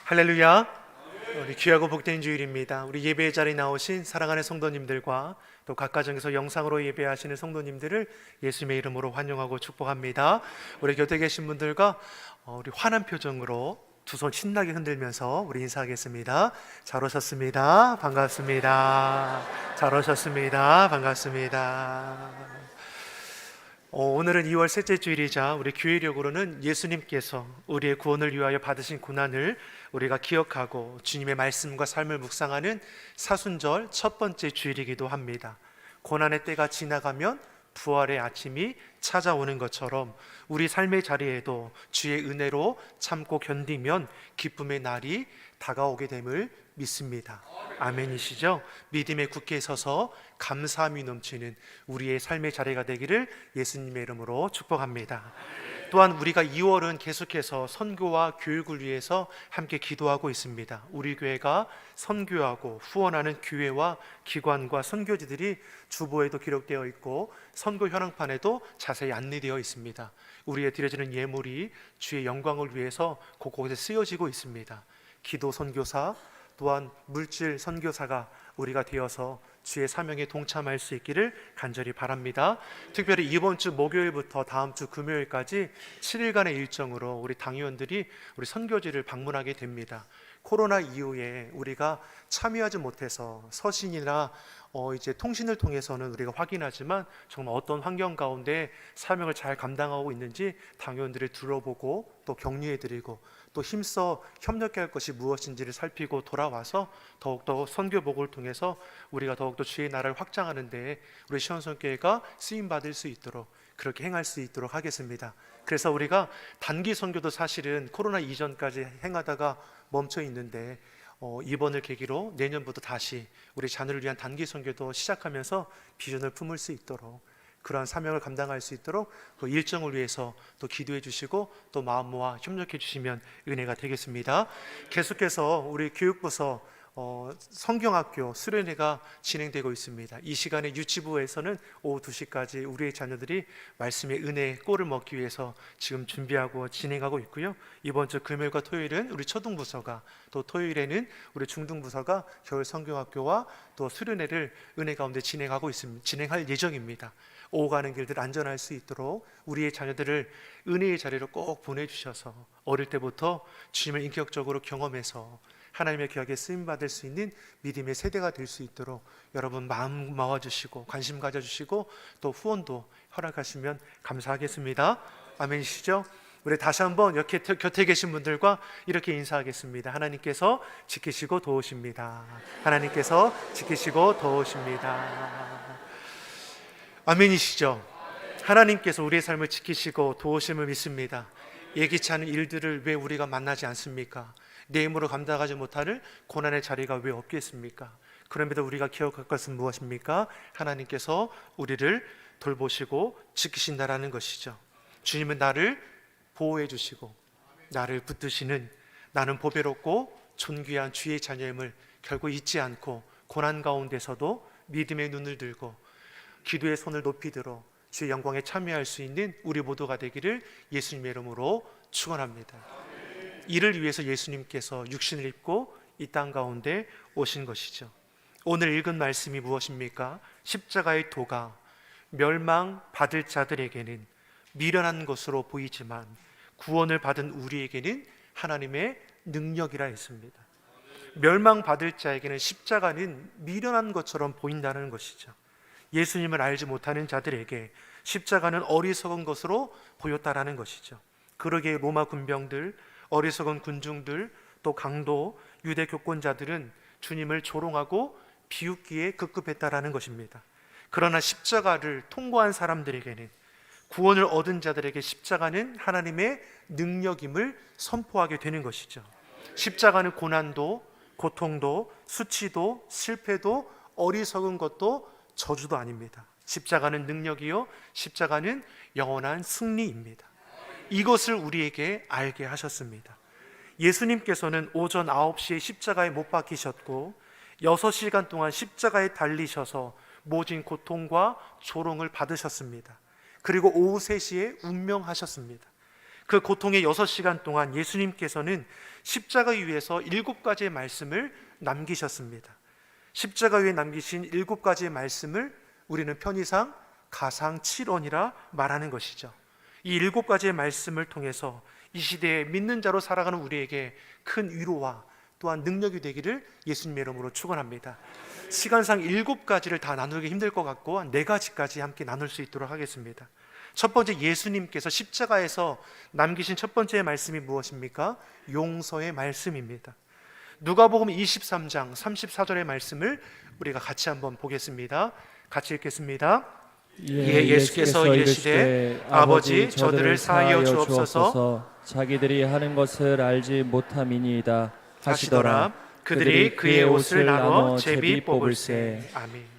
할렐루야. 우리 귀하고 복된 주일입니다. 우리 예배의 자리에 나오신 사랑하는 성도님들과 또 각 가정에서 영상으로 예배하시는 성도님들을 예수님의 이름으로 환영하고 축복합니다. 우리 곁에 계신 분들과 우리 환한 표정으로 두 손 신나게 흔들면서 우리 인사하겠습니다. 잘 오셨습니다. 반갑습니다. 잘 오셨습니다. 반갑습니다. 오늘은 2월 셋째 주일이자 우리 교회력으로는 예수님께서 우리의 구원을 위하여 받으신 고난을 우리가 기억하고 주님의 말씀과 삶을 묵상하는 사순절 첫 번째 주일이기도 합니다. 고난의 때가 지나가면 부활의 아침이 찾아오는 것처럼 우리 삶의 자리에도 주의 은혜로 참고 견디면 기쁨의 날이 다가오게 됨을 믿습니다. 아멘이시죠? 믿음의 굳게 서서 감사함이 넘치는 우리의 삶의 자리가 되기를 예수님의 이름으로 축복합니다. 또한 우리가 2월은 계속해서 선교와 교육을 위해서 함께 기도하고 있습니다. 우리 교회가 선교하고 후원하는 교회와 기관과 선교지들이 주보에도 기록되어 있고 선교 현황판에도 자세히 안내되어 있습니다. 우리의 드려지는 예물이 주의 영광을 위해서 곳곳에 쓰여지고 있습니다. 기도 선교사 또한 물질 선교사가 우리가 되어서 주의 사명에 동참할 수 있기를 간절히 바랍니다. 특별히 이번 주 목요일부터 다음 주 금요일까지 7일간의 일정으로 우리 당의원들이 우리 선교지를 방문하게 됩니다. 코로나 이후에 우리가 참여하지 못해서 서신이나 이제 통신을 통해서는 우리가 확인하지만 정말 어떤 환경 가운데 사명을 잘 감당하고 있는지 당의원들을 둘러보고 또 격려해드리고 또 힘써 협력해야 할 것이 무엇인지를 살피고 돌아와서 더욱더 선교복을 통해서 우리가 더욱더 주의 나라를 확장하는 데 우리 시원선교회가 쓰임받을 수 있도록 그렇게 행할 수 있도록 하겠습니다. 그래서 우리가 단기 선교도 사실은 코로나 이전까지 행하다가 멈춰 있는데 이번을 계기로 내년부터 다시 우리 자녀를 위한 단기 선교도 시작하면서 비전을 품을 수 있도록 그러한 사명을 감당할 수 있도록 그 일정을 위해서 또 기도해 주시고 또 마음 모아 협력해 주시면 은혜가 되겠습니다. 계속해서 우리 교육부서 성경학교 수련회가 진행되고 있습니다. 이 시간에 유치부에서는 오후 2시까지 우리의 자녀들이 말씀의 은혜의 꼴을 먹기 위해서 지금 준비하고 진행하고 있고요. 이번 주 금요일과 토요일은 우리 초등부서가 또 토요일에는 우리 중등부서가 겨울 성경학교와 또 수련회를 은혜 가운데 진행할 예정입니다. 오고 가는 길들 안전할 수 있도록 우리의 자녀들을 은혜의 자리로 꼭 보내주셔서 어릴 때부터 주님을 인격적으로 경험해서 하나님의 귀하게 쓰임받을 수 있는 믿음의 세대가 될 수 있도록 여러분 마음 모아주시고 관심 가져주시고 또 후원도 허락하시면 감사하겠습니다. 아멘이시죠? 우리 다시 한번 이렇게 곁에 계신 분들과 이렇게 인사하겠습니다. 하나님께서 지키시고 도우십니다. 하나님께서 지키시고 도우십니다. 아멘이시죠? 하나님께서 우리의 삶을 지키시고 도우심을 믿습니다. 예기치 않은 일들을 왜 우리가 만나지 않습니까? 내 힘으로 감당하지 못할 고난의 자리가 왜 없겠습니까? 그럼에도 우리가 기억할 것은 무엇입니까? 하나님께서 우리를 돌보시고 지키신다라는 것이죠. 주님은 나를 보호해 주시고 나를 붙드시는 나는 보배롭고 존귀한 주의 자녀임을 결국 잊지 않고 고난 가운데서도 믿음의 눈을 들고 기도의 손을 높이 들어 주의 영광에 참여할 수 있는 우리 모두가 되기를 예수님의 이름으로 축원합니다. 이를 위해서 예수님께서 육신을 입고 이 땅 가운데 오신 것이죠. 오늘 읽은 말씀이 무엇입니까? 십자가의 도가 멸망받을 자들에게는 미련한 것으로 보이지만 구원을 받은 우리에게는 하나님의 능력이라 했습니다. 멸망받을 자에게는 십자가는 미련한 것처럼 보인다는 것이죠. 예수님을 알지 못하는 자들에게 십자가는 어리석은 것으로 보였다라는 것이죠. 그러기에 로마 군병들, 어리석은 군중들, 또 강도, 유대 교권자들은 주님을 조롱하고 비웃기에 급급했다라는 것입니다. 그러나 십자가를 통과한 사람들에게는, 구원을 얻은 자들에게 십자가는 하나님의 능력임을 선포하게 되는 것이죠. 십자가는 고난도, 고통도, 수치도, 실패도, 어리석은 것도 저주도 아닙니다. 십자가는 능력이요, 십자가는 영원한 승리입니다. 이것을 우리에게 알게 하셨습니다. 예수님께서는 오전 9시에 십자가에 못 박히셨고 6시간 동안 십자가에 달리셔서 모진 고통과 조롱을 받으셨습니다. 그리고 오후 3시에 운명하셨습니다. 그 고통의 6시간 동안 예수님께서는 십자가 위에서 7가지의 말씀을 남기셨습니다. 십자가 위에 남기신 7가지의 말씀을 우리는 편의상 가상칠언이라 말하는 것이죠. 이 7가지의 말씀을 통해서 이 시대에 믿는 자로 살아가는 우리에게 큰 위로와 또한 능력이 되기를 예수님의 이름으로 축원합니다. 시간상 7가지를 다 나누기 힘들 것 같고 4가지까지 함께 나눌 수 있도록 하겠습니다. 첫 번째, 예수님께서 십자가에서 남기신 첫 번째 말씀이 무엇입니까? 용서의 말씀입니다. 누가복음 23장 34절의 말씀을 우리가 같이 한번 보겠습니다. 같이 읽겠습니다. 예수께서 이르시되 아버지 저들을 사하여 주옵소서, 자기들이 하는 것을 알지 못함이니이다 하시더라. 그들이 그의 옷을 나눠 제비 뽑을세. 아멘.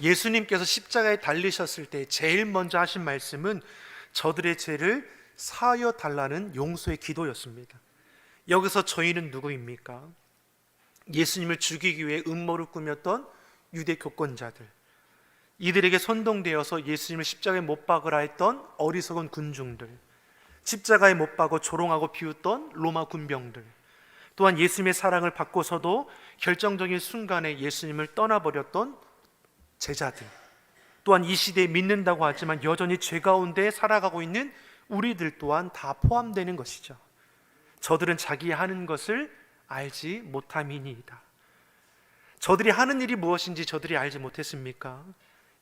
예수님께서 십자가에 달리셨을 때 제일 먼저 하신 말씀은 저들의 죄를 사하여 달라는 용서의 기도였습니다. 여기서 저희는 누구입니까? 예수님을 죽이기 위해 음모를 꾸몄던 유대 교권자들, 이들에게 선동되어서 예수님을 십자가에 못 박으라 했던 어리석은 군중들, 십자가에 못 박아 조롱하고 비웃던 로마 군병들, 또한 예수님의 사랑을 받고서도 결정적인 순간에 예수님을 떠나버렸던 제자들, 또한 이 시대에 믿는다고 하지만 여전히 죄 가운데 살아가고 있는 우리들 또한 다 포함되는 것이죠. 저들은 자기 하는 것을 알지 못함이니이다. 저들이 하는 일이 무엇인지 저들이 알지 못했습니까?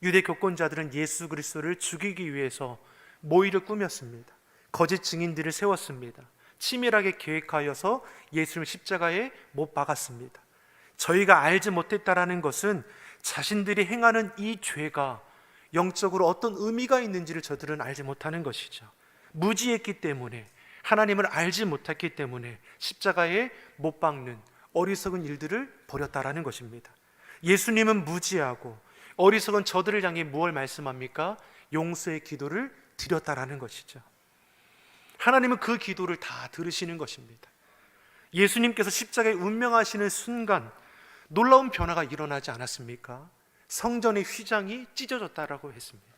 유대 교권자들은 예수 그리스도를 죽이기 위해서 모의를 꾸몄습니다. 거짓 증인들을 세웠습니다. 치밀하게 계획하여서 예수를 십자가에 못 박았습니다. 저희가 알지 못했다라는 것은 자신들이 행하는 이 죄가 영적으로 어떤 의미가 있는지를 저들은 알지 못하는 것이죠. 무지했기 때문에, 하나님을 알지 못했기 때문에 십자가에 못 박는 어리석은 일들을 벌였다라는 것입니다. 예수님은 무지하고 어리석은 저들을 향해 무엇을 말씀합니까? 용서의 기도를 드렸다라는 것이죠. 하나님은 그 기도를 다 들으시는 것입니다. 예수님께서 십자가에 운명하시는 순간 놀라운 변화가 일어나지 않았습니까? 성전의 휘장이 찢어졌다라고 했습니다.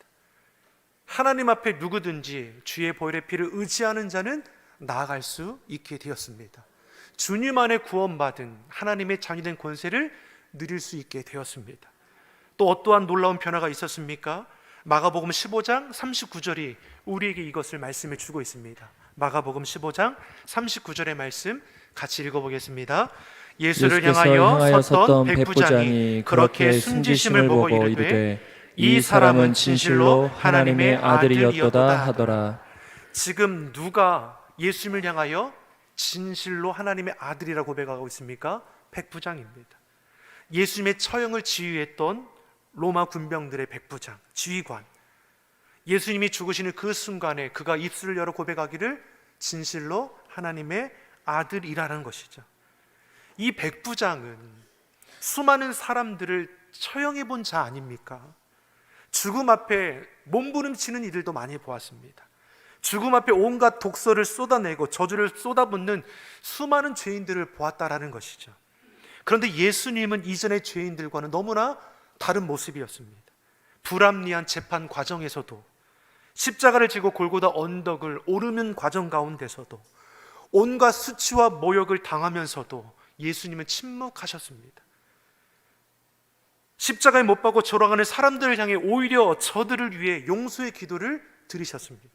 하나님 앞에 누구든지 주의 보혈의 피를 의지하는 자는 나아갈 수 있게 되었습니다. 주님 안에 구원받은 하나님의 자녀된 권세를 누릴 수 있게 되었습니다. 또 어떠한 놀라운 변화가 있었습니까? 마가복음 15장 39절이 우리에게 이것을 말씀해 주고 있습니다. 마가복음 15장 39절의 말씀 같이 읽어보겠습니다. 예수를 향하여 섰던 백부장이 그렇게 숨지심을 보고 이르되 이 사람은 진실로 하나님의 아들이었도다 하더라. 지금 누가 예수님을 향하여 진실로 하나님의 아들이라고 고백하고 있습니까? 백부장입니다. 예수님의 처형을 지휘했던 로마 군병들의 백부장, 지휘관. 예수님이 죽으시는 그 순간에 그가 입술을 열어 고백하기를 진실로 하나님의 아들이라는 것이죠. 이 백부장은 수많은 사람들을 처형해 본 자 아닙니까? 죽음 앞에 몸부림치는 이들도 많이 보았습니다. 죽음 앞에 온갖 독서를 쏟아내고 저주를 쏟아붓는 수많은 죄인들을 보았다라는 것이죠. 그런데 예수님은 이전의 죄인들과는 너무나 다른 모습이었습니다. 불합리한 재판 과정에서도, 십자가를 지고 골고다 언덕을 오르는 과정 가운데서도, 온갖 수치와 모욕을 당하면서도 예수님은 침묵하셨습니다. 십자가에 못 박고 조롱하는 사람들을 향해 오히려 저들을 위해 용서의 기도를 드리셨습니다.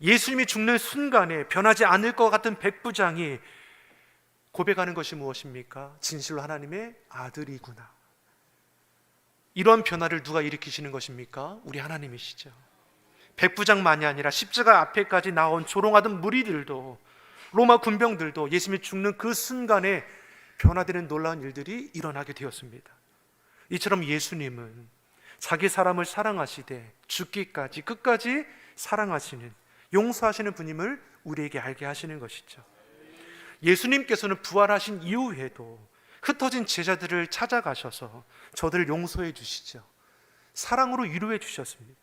예수님이 죽는 순간에 변하지 않을 것 같은 백부장이 고백하는 것이 무엇입니까? 진실로 하나님의 아들이구나. 이런 변화를 누가 일으키시는 것입니까? 우리 하나님이시죠. 백부장만이 아니라 십자가 앞에까지 나온 조롱하던 무리들도, 로마 군병들도 예수님이 죽는 그 순간에 변화되는 놀라운 일들이 일어나게 되었습니다. 이처럼 예수님은 자기 사람을 사랑하시되 죽기까지 끝까지 사랑하시는, 용서하시는 분임을 우리에게 알게 하시는 것이죠. 예수님께서는 부활하신 이후에도 흩어진 제자들을 찾아가셔서 저들을 용서해 주시죠. 사랑으로 위로해 주셨습니다.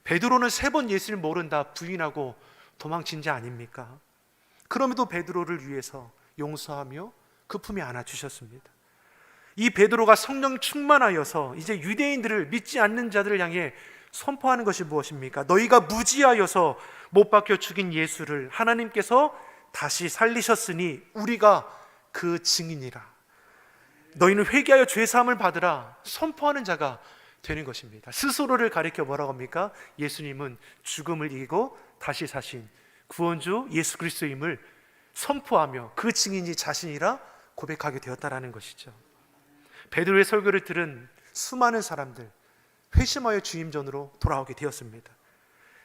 베드로는 3번 예수를 모른다 부인하고 도망친 자 아닙니까? 그럼에도 베드로를 위해서 용서하며 그 품에 안아주셨습니다. 이 베드로가 성령 충만하여서 이제 유대인들을, 믿지 않는 자들을 향해 선포하는 것이 무엇입니까? 너희가 무지하여서 못 박혀 죽인 예수를 하나님께서 다시 살리셨으니 우리가 그 증인이라. 너희는 회개하여 죄사함을 받으라 선포하는 자가 되는 것입니다. 스스로를 가리켜 뭐라고 합니까? 예수님은 죽음을 이기고 다시 사신 구원주 예수 그리스도임을 선포하며 그 증인이 자신이라 고백하게 되었다라는 것이죠. 베드로의 설교를 들은 수많은 사람들 회심하여 주님 전으로 돌아오게 되었습니다.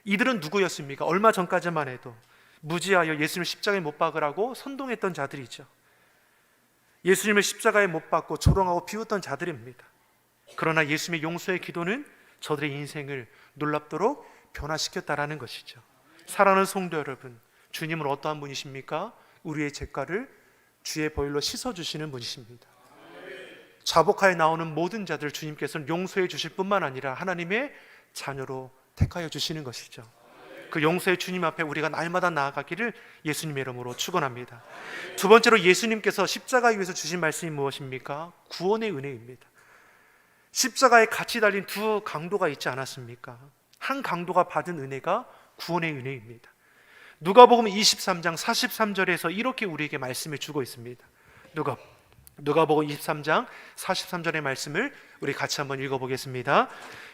이들은 누구였습니까? 얼마 전까지만 해도 무지하여 예수님을 십자가에 못 박으라고 선동했던 자들이죠. 예수님을 십자가에 못 박고 조롱하고 비웃던 자들입니다. 그러나 예수님의 용서의 기도는 저들의 인생을 놀랍도록 변화시켰다라는 것이죠. 사랑하는 성도 여러분, 주님은 어떠한 분이십니까? 우리의 죄가를 주의 보혈로 씻어주시는 분이십니다. 자복하에 나오는 모든 자들 주님께서는 용서해 주실 뿐만 아니라 하나님의 자녀로 택하여 주시는 것이죠. 그 용서의 주님 앞에 우리가 날마다 나아가기를 예수님의 이름으로 축원합니다. 두 번째로 예수님께서 십자가 위에서 주신 말씀이 무엇입니까? 구원의 은혜입니다. 십자가에 같이 달린 두 강도가 있지 않았습니까? 한 강도가 받은 은혜가 구원의 은혜입니다. 누가복음 23장 43절에서 이렇게 우리에게 말씀을 주고 있습니다. 누가복음 23장 43절의 말씀을 우리 같이 한번 읽어보겠습니다.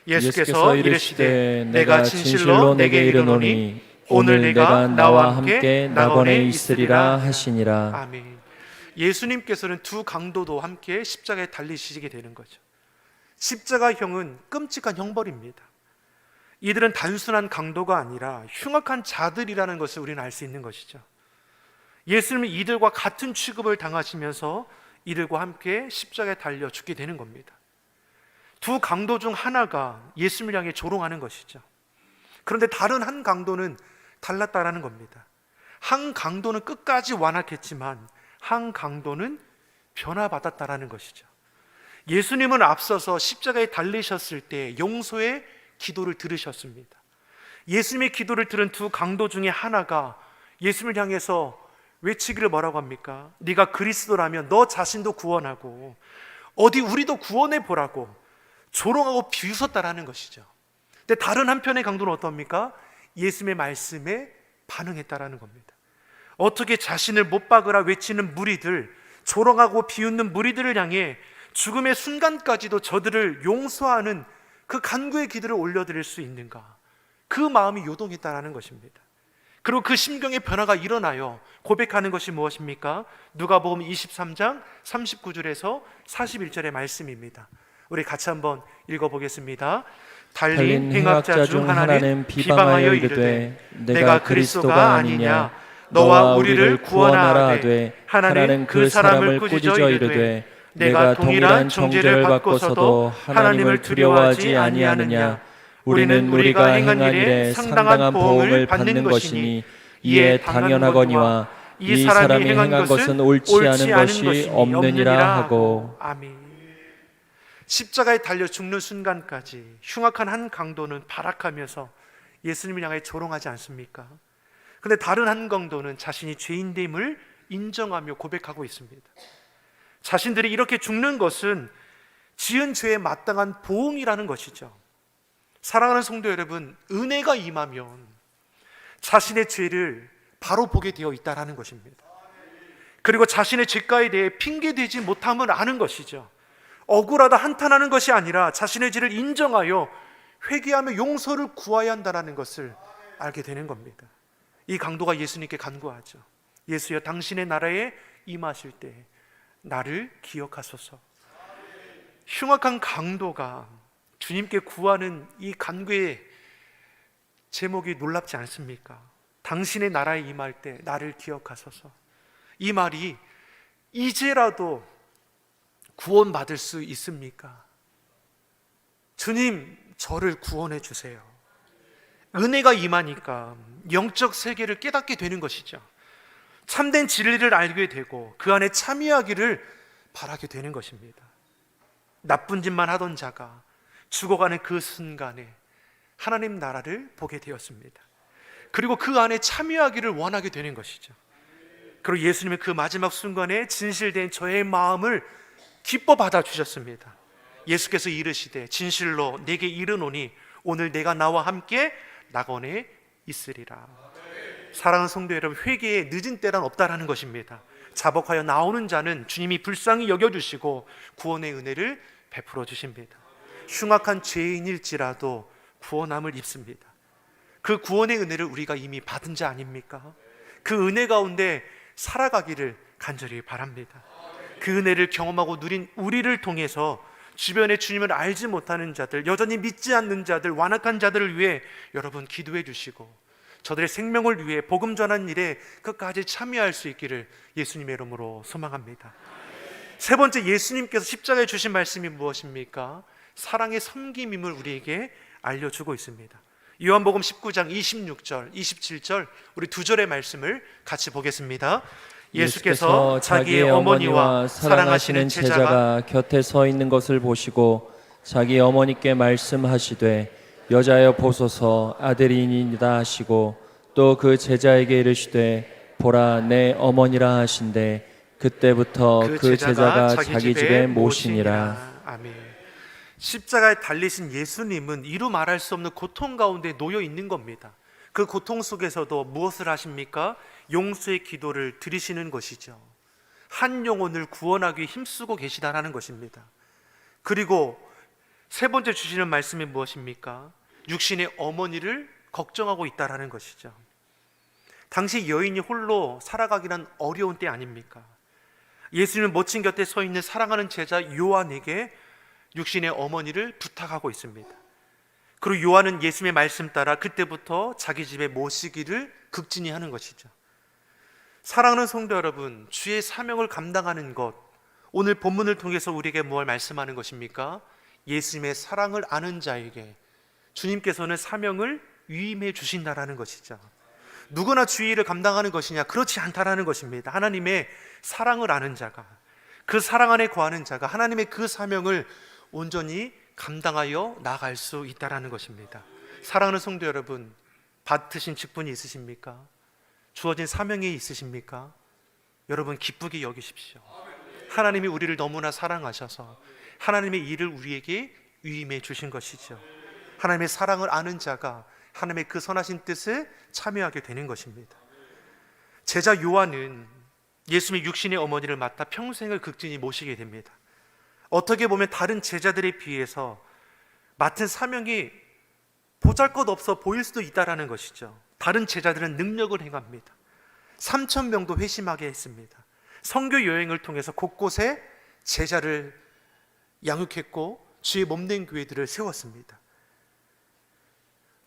예수께서 이르시되 내가 진실로 내게 이르노니 오늘 내가 나와 함께 낙원에 있으리라 하시니라. 아멘. 예수님께서는 두 강도도 함께 십자가에 달리시게 되는 거죠. 십자가형은 끔찍한 형벌입니다. 이들은 단순한 강도가 아니라 흉악한 자들이라는 것을 우리는 알 수 있는 것이죠. 예수님은 이들과 같은 취급을 당하시면서 이들과 함께 십자가에 달려 죽게 되는 겁니다. 두 강도 중 하나가 예수님을 향해 조롱하는 것이죠. 그런데 다른 한 강도는 달랐다라는 겁니다. 한 강도는 끝까지 완악했지만 한 강도는 변화받았다라는 것이죠. 예수님은 앞서서 십자가에 달리셨을 때 용서의 기도를 들으셨습니다. 예수님의 기도를 들은 두 강도 중에 하나가 예수님을 향해서 외치기를 뭐라고 합니까? 네가 그리스도라면 너 자신도 구원하고 어디 우리도 구원해 보라고 조롱하고 비웃었다라는 것이죠. 근데 다른 한편의 강도는 어떻습니까? 예수님의 말씀에 반응했다라는 겁니다. 어떻게 자신을 못 박으라 외치는 무리들, 조롱하고 비웃는 무리들을 향해 죽음의 순간까지도 저들을 용서하는 그 간구의 기도를 올려드릴 수 있는가? 그 마음이 요동했다라는 것입니다. 그리고 그 심경의 변화가 일어나요. 고백하는 것이 무엇입니까? 누가복음 23장 39절에서 41절의 말씀입니다. 우리 같이 한번 읽어보겠습니다. 달린 행악자 중 하나는 비방하여 이르되 내가 그리스도가 아니냐 너와 우리를 구원하라 하되 하나는 그 사람을 꾸짖어 이르되 내가 동일한 정죄를 받고서도 하나님을 두려워하지 아니하느냐. 우리는 우리가 행한 일에 상당한 보응을 받는 것이니 이에 당연하거니와 이 사람이 행한 것은 옳지 않은 것이 없느니라 하고. 아멘. 십자가에 달려 죽는 순간까지 흉악한 한 강도는 발악하면서 예수님을 향해 조롱하지 않습니까? 그런데 다른 한 강도는 자신이 죄인됨을 인정하며 고백하고 있습니다. 자신들이 이렇게 죽는 것은 지은 죄에 마땅한 보응이라는 것이죠. 사랑하는 성도 여러분, 은혜가 임하면 자신의 죄를 바로 보게 되어 있다는 것입니다. 그리고 자신의 죄가에 대해 핑계대지 못함을 아는 것이죠. 억울하다 한탄하는 것이 아니라 자신의 죄를 인정하여 회개하며 용서를 구해야 한다는 것을 알게 되는 겁니다. 이 강도가 예수님께 간구하죠. 예수여, 당신의 나라에 임하실 때 나를 기억하소서. 흉악한 강도가 주님께 구하는 이 간구의 제목이 놀랍지 않습니까? 당신의 나라에 임할 때 나를 기억하소서. 이 말이 이제라도 구원받을 수 있습니까? 주님, 저를 구원해 주세요. 은혜가 임하니까 영적 세계를 깨닫게 되는 것이죠. 참된 진리를 알게 되고 그 안에 참여하기를 바라게 되는 것입니다. 나쁜 짓만 하던 자가 죽어가는 그 순간에 하나님 나라를 보게 되었습니다. 그리고 그 안에 참여하기를 원하게 되는 것이죠. 그리고 예수님은 그 마지막 순간에 진실된 저의 마음을 기뻐 받아주셨습니다. 예수께서 이르시되 진실로 내게 이르노니 오늘 내가 나와 함께 낙원에 있으리라. 사랑하는 성도 여러분, 회개에 늦은 때란 없다라는 것입니다. 자복하여 나오는 자는 주님이 불쌍히 여겨주시고 구원의 은혜를 베풀어 주십니다. 흉악한 죄인일지라도 구원함을 입습니다. 그 구원의 은혜를 우리가 이미 받은 자 아닙니까? 그 은혜 가운데 살아가기를 간절히 바랍니다. 그 은혜를 경험하고 누린 우리를 통해서 주변에 주님을 알지 못하는 자들, 여전히 믿지 않는 자들, 완악한 자들을 위해 여러분 기도해 주시고 저들의 생명을 위해 복음 전하는 일에 끝까지 참여할 수 있기를 예수님의 이름으로 소망합니다. 세 번째, 예수님께서 십자가에 주신 말씀이 무엇입니까? 사랑의 섬김임을 우리에게 알려주고 있습니다. 요한복음 19장 26절, 27절 우리 두 절의 말씀을 같이 보겠습니다. 예수께서 자기의 어머니와 사랑하시는 제자가 곁에 서 있는 것을 보시고 자기 어머니께 말씀하시되 여자여 보소서 아들이니이다 하시고 또 그 제자에게 이르시되 보라 내 어머니라 하신대 그때부터 그 제자가 자기 집에 모시니라. 아멘. 십자가에 달리신 예수님은 이루 말할 수 없는 고통 가운데 놓여 있는 겁니다. 그 고통 속에서도 무엇을 하십니까? 용서의 기도를 드리시는 것이죠. 한 영혼을 구원하기 힘쓰고 계시다라는 것입니다. 그리고 세 번째 주시는 말씀이 무엇입니까? 육신의 어머니를 걱정하고 있다라는 것이죠. 당시 여인이 홀로 살아가기란 어려운 때 아닙니까? 예수님은 모친 곁에 서 있는 사랑하는 제자 요한에게 육신의 어머니를 부탁하고 있습니다. 그리고 요한은 예수님의 말씀 따라 그때부터 자기 집에 모시기를 극진히 하는 것이죠. 사랑하는 성도 여러분, 주의 사명을 감당하는 것, 오늘 본문을 통해서 우리에게 무엇을 말씀하는 것입니까? 예수님의 사랑을 아는 자에게 주님께서는 사명을 위임해 주신다라는 것이죠. 누구나 주의 일을 감당하는 것이냐? 그렇지 않다라는 것입니다. 하나님의 사랑을 아는 자가, 그 사랑 안에 거하는 자가 하나님의 그 사명을 온전히 감당하여 나갈 수 있다라는 것입니다. 사랑하는 성도 여러분, 받으신 직분이 있으십니까? 주어진 사명이 있으십니까? 여러분 기쁘게 여기십시오. 하나님이 우리를 너무나 사랑하셔서 하나님의 일을 우리에게 위임해 주신 것이죠. 하나님의 사랑을 아는 자가 하나님의 그 선하신 뜻에 참여하게 되는 것입니다. 제자 요한은 예수님의 육신의 어머니를 맡아 평생을 극진히 모시게 됩니다. 어떻게 보면 다른 제자들에 비해서 맡은 사명이 보잘것없어 보일 수도 있다라는 것이죠. 다른 제자들은 능력을 행합니다. 3,000명도 회심하게 했습니다. 선교 여행을 통해서 곳곳에 제자를 양육했고 주의 몸된 교회들을 세웠습니다.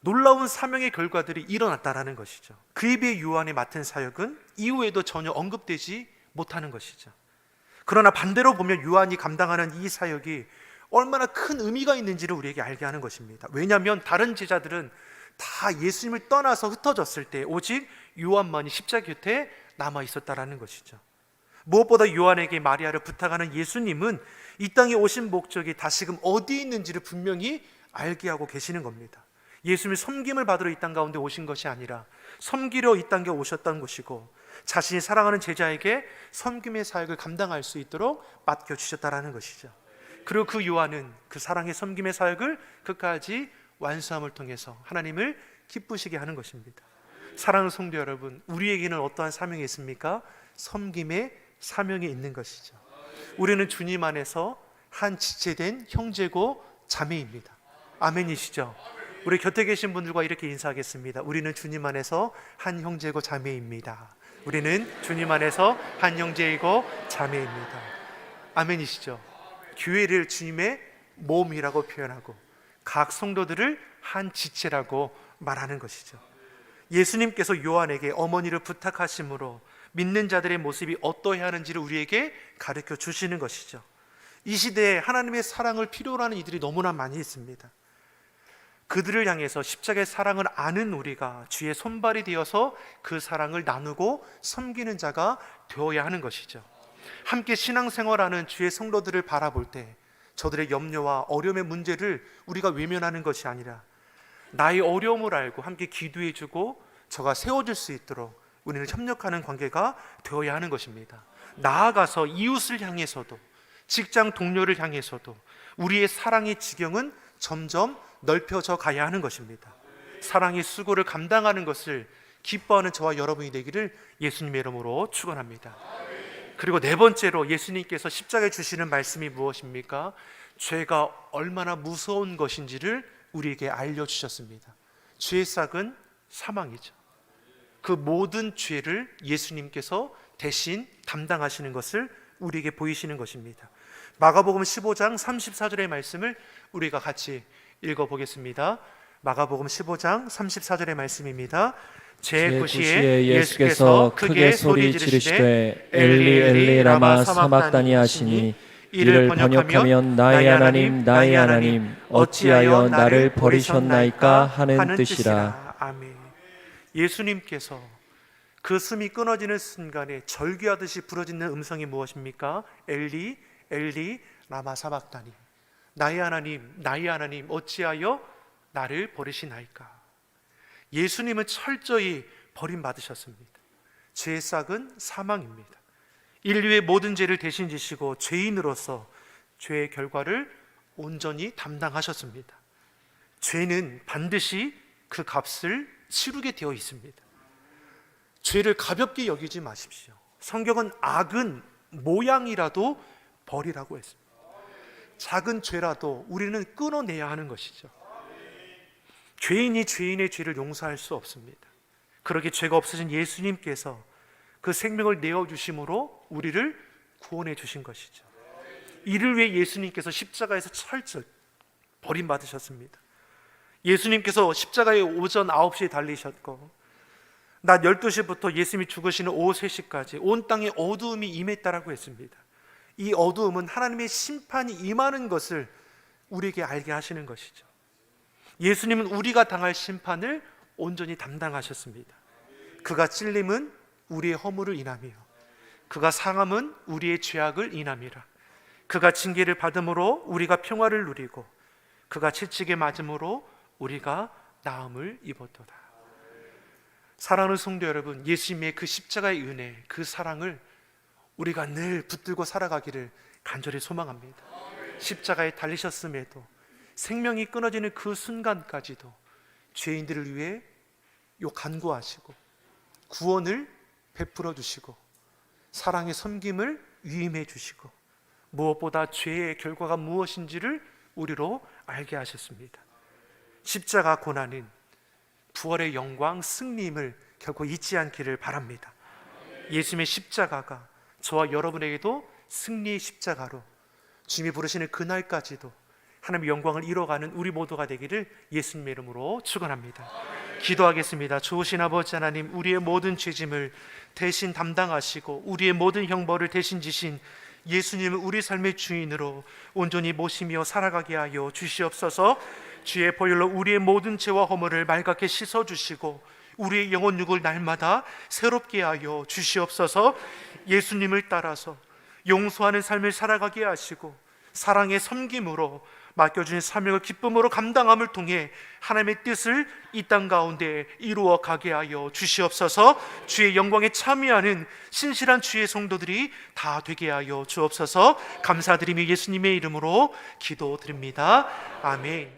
놀라운 사명의 결과들이 일어났다라는 것이죠. 그에 비해 요한이 맡은 사역은 이후에도 전혀 언급되지 못하는 것이죠. 그러나 반대로 보면 요한이 감당하는 이 사역이 얼마나 큰 의미가 있는지를 우리에게 알게 하는 것입니다. 왜냐하면 다른 제자들은 다 예수님을 떠나서 흩어졌을 때 오직 요한만이 십자가 곁에 남아 있었다라는 것이죠. 무엇보다 요한에게 마리아를 부탁하는 예수님은 이 땅에 오신 목적이 다시금 어디에 있는지를 분명히 알게 하고 계시는 겁니다. 예수님이 섬김을 받으러 이 땅 가운데 오신 것이 아니라 섬기러 이 땅에 오셨던 것이고 자신이 사랑하는 제자에게 섬김의 사역을 감당할 수 있도록 맡겨주셨다라는 것이죠. 그리고 그 요한은 그 사랑의 섬김의 사역을 끝까지 완수함을 통해서 하나님을 기쁘시게 하는 것입니다. 사랑하는 성도 여러분, 우리에게는 어떠한 사명이 있습니까? 섬김의 사명이 있는 것이죠. 우리는 주님 안에서 한 지체된 형제고 자매입니다. 아멘이시죠? 우리 곁에 계신 분들과 이렇게 인사하겠습니다. 우리는 주님 안에서 한 형제고 자매입니다. 우리는 주님 안에서 한 형제이고 자매입니다. 아멘이시죠? 교회를 주님의 몸이라고 표현하고 각 성도들을 한 지체라고 말하는 것이죠. 예수님께서 요한에게 어머니를 부탁하심으로 믿는 자들의 모습이 어떠해야 하는지를 우리에게 가르쳐 주시는 것이죠. 이 시대에 하나님의 사랑을 필요로 하는 이들이 너무나 많이 있습니다. 그들을 향해서 십자가의 사랑을 아는 우리가 주의 손발이 되어서 그 사랑을 나누고 섬기는 자가 되어야 하는 것이죠. 함께 신앙생활하는 주의 성도들을 바라볼 때 저들의 염려와 어려움의 문제를 우리가 외면하는 것이 아니라 나의 어려움을 알고 함께 기도해주고 저가 세워줄 수 있도록 우리는 협력하는 관계가 되어야 하는 것입니다. 나아가서 이웃을 향해서도 직장 동료를 향해서도 우리의 사랑의 지경은 점점 넓혀져 가야 하는 것입니다. 사랑의 수고를 감당하는 것을 기뻐하는 저와 여러분이 되기를 예수님의 이름으로 축원합니다. 그리고 네 번째로 예수님께서 십자가에 주시는 말씀이 무엇입니까? 죄가 얼마나 무서운 것인지를 우리에게 알려주셨습니다. 죄의 싹은 사망이죠. 그 모든 죄를 예수님께서 대신 담당하시는 것을 우리에게 보이시는 것입니다. 마가복음 15장 34절의 말씀을 우리가 같이 읽어보겠습니다. 마가복음 15장 34절의 말씀입니다. 제9시에 예수께서 크게 소리 지르시되 엘리 엘리 라마 사막다니 하시니 이를 번역하면 나의 하나님 나의 하나님 어찌하여 나를 버리셨나이까 하는 뜻이라. 아멘. 예수님께서 그 숨이 끊어지는 순간에 절규하듯이 부러지는 음성이 무엇입니까? 엘리 엘리 라마 사막다니, 나의 하나님 어찌하여 나를 버리시나이까. 예수님은 철저히 버림받으셨습니다. 죄의 싹은 사망입니다. 인류의 모든 죄를 대신 지시고 죄인으로서 죄의 결과를 온전히 담당하셨습니다. 죄는 반드시 그 값을 치르게 되어 있습니다. 죄를 가볍게 여기지 마십시오. 성경은 악은 모양이라도 버리라고 했습니다. 작은 죄라도 우리는 끊어내야 하는 것이죠. 죄인이 죄인의 죄를 용서할 수 없습니다. 그러기에 죄가 없으신 예수님께서 그 생명을 내어주심으로 우리를 구원해 주신 것이죠. 이를 위해 예수님께서 십자가에서 철저히 버림받으셨습니다. 예수님께서 십자가에 오전 9시에 달리셨고 낮 12시부터 예수님이 죽으시는 오후 3시까지 온 땅에 어두움이 임했다라고 했습니다. 이 어두움은 하나님의 심판이 임하는 것을 우리에게 알게 하시는 것이죠. 예수님은 우리가 당할 심판을 온전히 담당하셨습니다. 그가 찔림은 우리의 허물을 인하며 그가 상함은 우리의 죄악을 인함이라. 그가 징계를 받음으로 우리가 평화를 누리고 그가 채찍에 맞음으로 우리가 나음을 입었도다. 사랑하는 성도 여러분, 예수님의 그 십자가의 은혜, 그 사랑을 우리가 늘 붙들고 살아가기를 간절히 소망합니다. 십자가에 달리셨음에도 생명이 끊어지는 그 순간까지도 죄인들을 위해 간구하시고 구원을 베풀어 주시고 사랑의 섬김을 위임해 주시고 무엇보다 죄의 결과가 무엇인지를 우리로 알게 하셨습니다. 십자가 고난은 부활의 영광 승리임을 결코 잊지 않기를 바랍니다. 예수님의 십자가가 저와 여러분에게도 승리의 십자가로 주님이 부르시는 그날까지도 하나님의 영광을 이뤄가는 우리 모두가 되기를 예수님의 이름으로 축원합니다. 기도하겠습니다. 좋으신 아버지 하나님, 우리의 모든 죄짐을 대신 담당하시고 우리의 모든 형벌을 대신 지신 예수님을 우리 삶의 주인으로 온전히 모시며 살아가게 하여 주시옵소서. 주의 보혈로 우리의 모든 죄와 허물을 맑게 씻어주시고 우리의 영혼 육을 날마다 새롭게 하여 주시옵소서. 예수님을 따라서 용서하는 삶을 살아가게 하시고 사랑의 섬김으로 맡겨주신 사명을 기쁨으로 감당함을 통해 하나님의 뜻을 이 땅 가운데 이루어 가게 하여 주시옵소서. 주의 영광에 참여하는 신실한 주의 성도들이 다 되게 하여 주옵소서. 감사드리며 예수님의 이름으로 기도드립니다. 아멘.